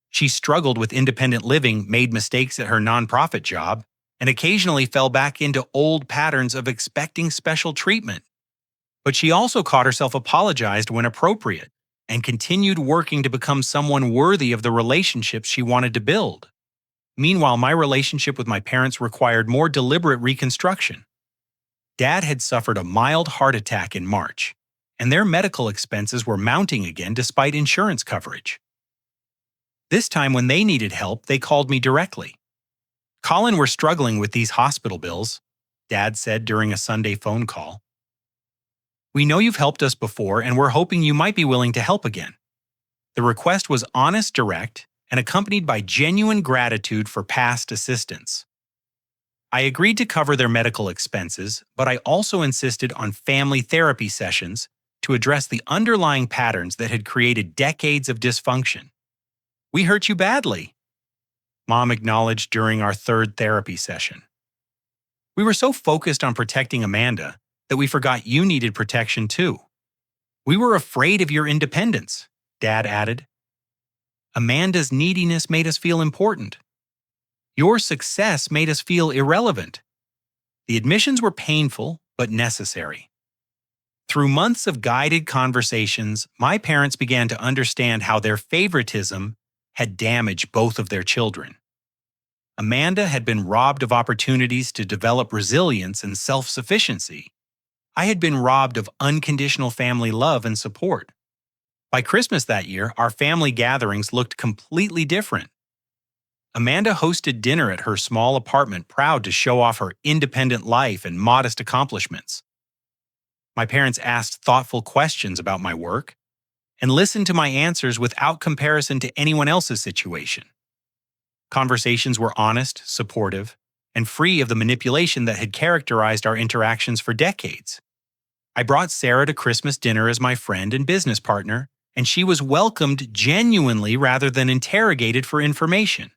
She struggled with independent living, made mistakes at her nonprofit job, and occasionally fell back into old patterns of expecting special treatment. But she also caught herself apologized when appropriate and continued working to become someone worthy of the relationships she wanted to build. Meanwhile, my relationship with my parents required more deliberate reconstruction. Dad had suffered a mild heart attack in March, and their medical expenses were mounting again despite insurance coverage. This time, when they needed help, they called me directly. "Colin, we're struggling with these hospital bills," Dad said during a Sunday phone call. "We know you've helped us before, and we're hoping you might be willing to help again." The request was honest, direct, and accompanied by genuine gratitude for past assistance. I agreed to cover their medical expenses, but I also insisted on family therapy sessions to address the underlying patterns that had created decades of dysfunction. "We hurt you badly," Mom acknowledged during our third therapy session. "We were so focused on protecting Amanda that we forgot you needed protection too. We were afraid of your independence," Dad added. "Amanda's neediness made us feel important. Your success made us feel irrelevant." The admissions were painful, but necessary. Through months of guided conversations, my parents began to understand how their favoritism had damaged both of their children. Amanda had been robbed of opportunities to develop resilience and self-sufficiency. I had been robbed of unconditional family love and support. By Christmas that year, our family gatherings looked completely different. Amanda hosted dinner at her small apartment, proud to show off her independent life and modest accomplishments. My parents asked thoughtful questions about my work and listened to my answers without comparison to anyone else's situation. Conversations were honest, supportive, and free of the manipulation that had characterized our interactions for decades. I brought Sarah to Christmas dinner as my friend and business partner, and she was welcomed genuinely rather than interrogated for information.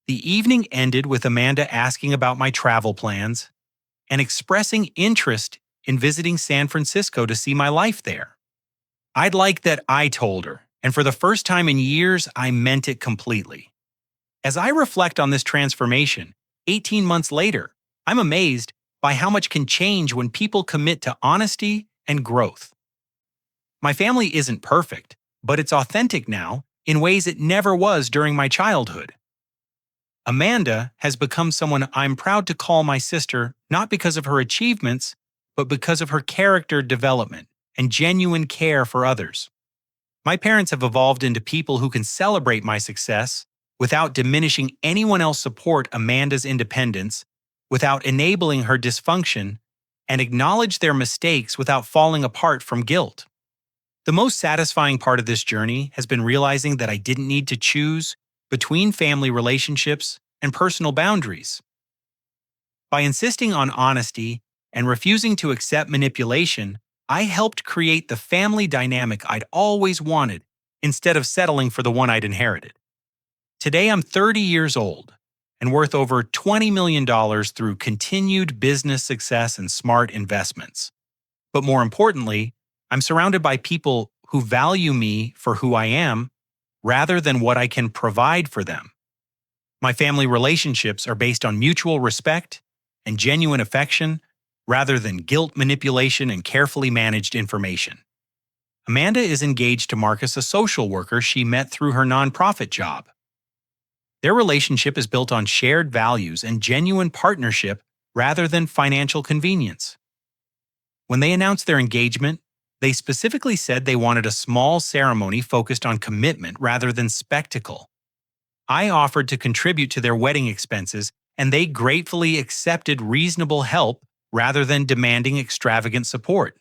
The evening ended with Amanda asking about my travel plans and expressing interest in visiting San Francisco to see my life there. I'd like that I told her, and for the first time in years, I meant it completely. As I reflect on this transformation, 18 months later, I'm amazed by how much can change when people commit to honesty and growth. My family isn't perfect, but it's authentic now in ways it never was during my childhood. Amanda has become someone I'm proud to call my sister, not because of her achievements, but because of her character development and genuine care for others. My parents have evolved into people who can celebrate my success without diminishing anyone else's support Amanda's independence, without enabling her dysfunction, and acknowledge their mistakes without falling apart from guilt. The most satisfying part of this journey has been realizing that I didn't need to choose between family relationships and personal boundaries. By insisting on honesty and refusing to accept manipulation, I helped create the family dynamic I'd always wanted instead of settling for the one I'd inherited. Today I'm 30 years old and worth over $20 million through continued business success and smart investments. But more importantly, I'm surrounded by people who value me for who I am rather than what I can provide for them. My family relationships are based on mutual respect and genuine affection rather than guilt manipulation and carefully managed information. Amanda is engaged to Marcus, a social worker she met through her nonprofit job. Their relationship is built on shared values and genuine partnership rather than financial convenience. When they announced their engagement, they specifically said they wanted a small ceremony focused on commitment rather than spectacle. I offered to contribute to their wedding expenses, and they gratefully accepted reasonable help rather than demanding extravagant support.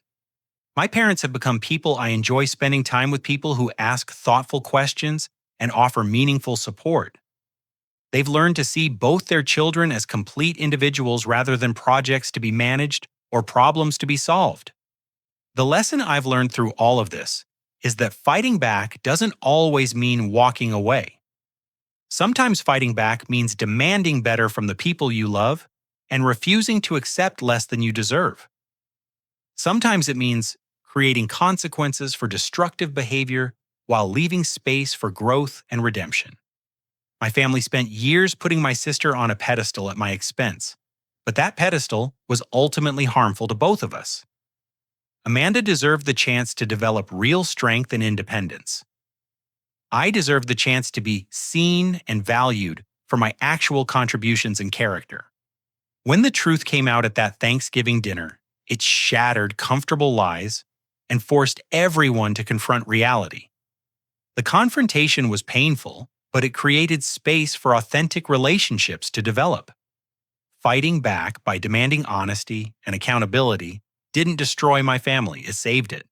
My parents have become people I enjoy spending time with, people who ask thoughtful questions and offer meaningful support. They've learned to see both their children as complete individuals rather than projects to be managed or problems to be solved. The lesson I've learned through all of this is that fighting back doesn't always mean walking away. Sometimes fighting back means demanding better from the people you love and refusing to accept less than you deserve. Sometimes it means creating consequences for destructive behavior while leaving space for growth and redemption. My family spent years putting my sister on a pedestal at my expense, but that pedestal was ultimately harmful to both of us. Amanda deserved the chance to develop real strength and independence. I deserved the chance to be seen and valued for my actual contributions and character. When the truth came out at that Thanksgiving dinner, it shattered comfortable lies and forced everyone to confront reality. The confrontation was painful, but it created space for authentic relationships to develop. Fighting back by demanding honesty and accountability didn't destroy my family, it saved it.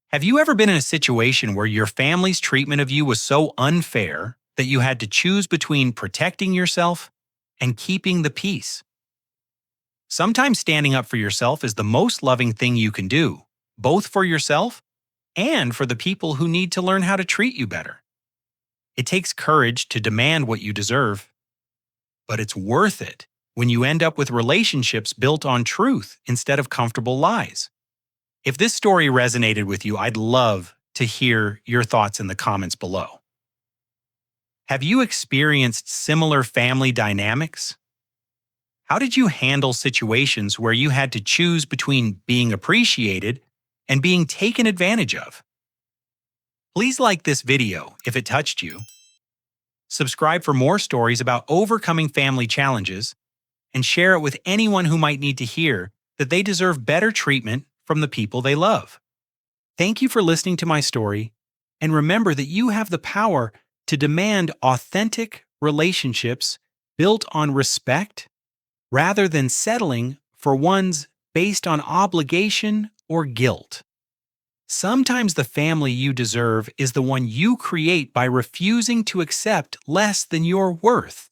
Have you ever been in a situation where your family's treatment of you was so unfair that you had to choose between protecting yourself and keeping the peace? Sometimes standing up for yourself is the most loving thing you can do, both for yourself and for the people who need to learn how to treat you better. It takes courage to demand what you deserve, but it's worth it when you end up with relationships built on truth instead of comfortable lies. If this story resonated with you, I'd love to hear your thoughts in the comments below. Have you experienced similar family dynamics? How did you handle situations where you had to choose between being appreciated and being taken advantage of? Please like this video if it touched you. Subscribe for more stories about overcoming family challenges, and share it with anyone who might need to hear that they deserve better treatment from the people they love. Thank you for listening to my story, and remember that you have the power to demand authentic relationships built on respect rather than settling for ones based on obligation or guilt. Sometimes the family you deserve is the one you create by refusing to accept less than your worth.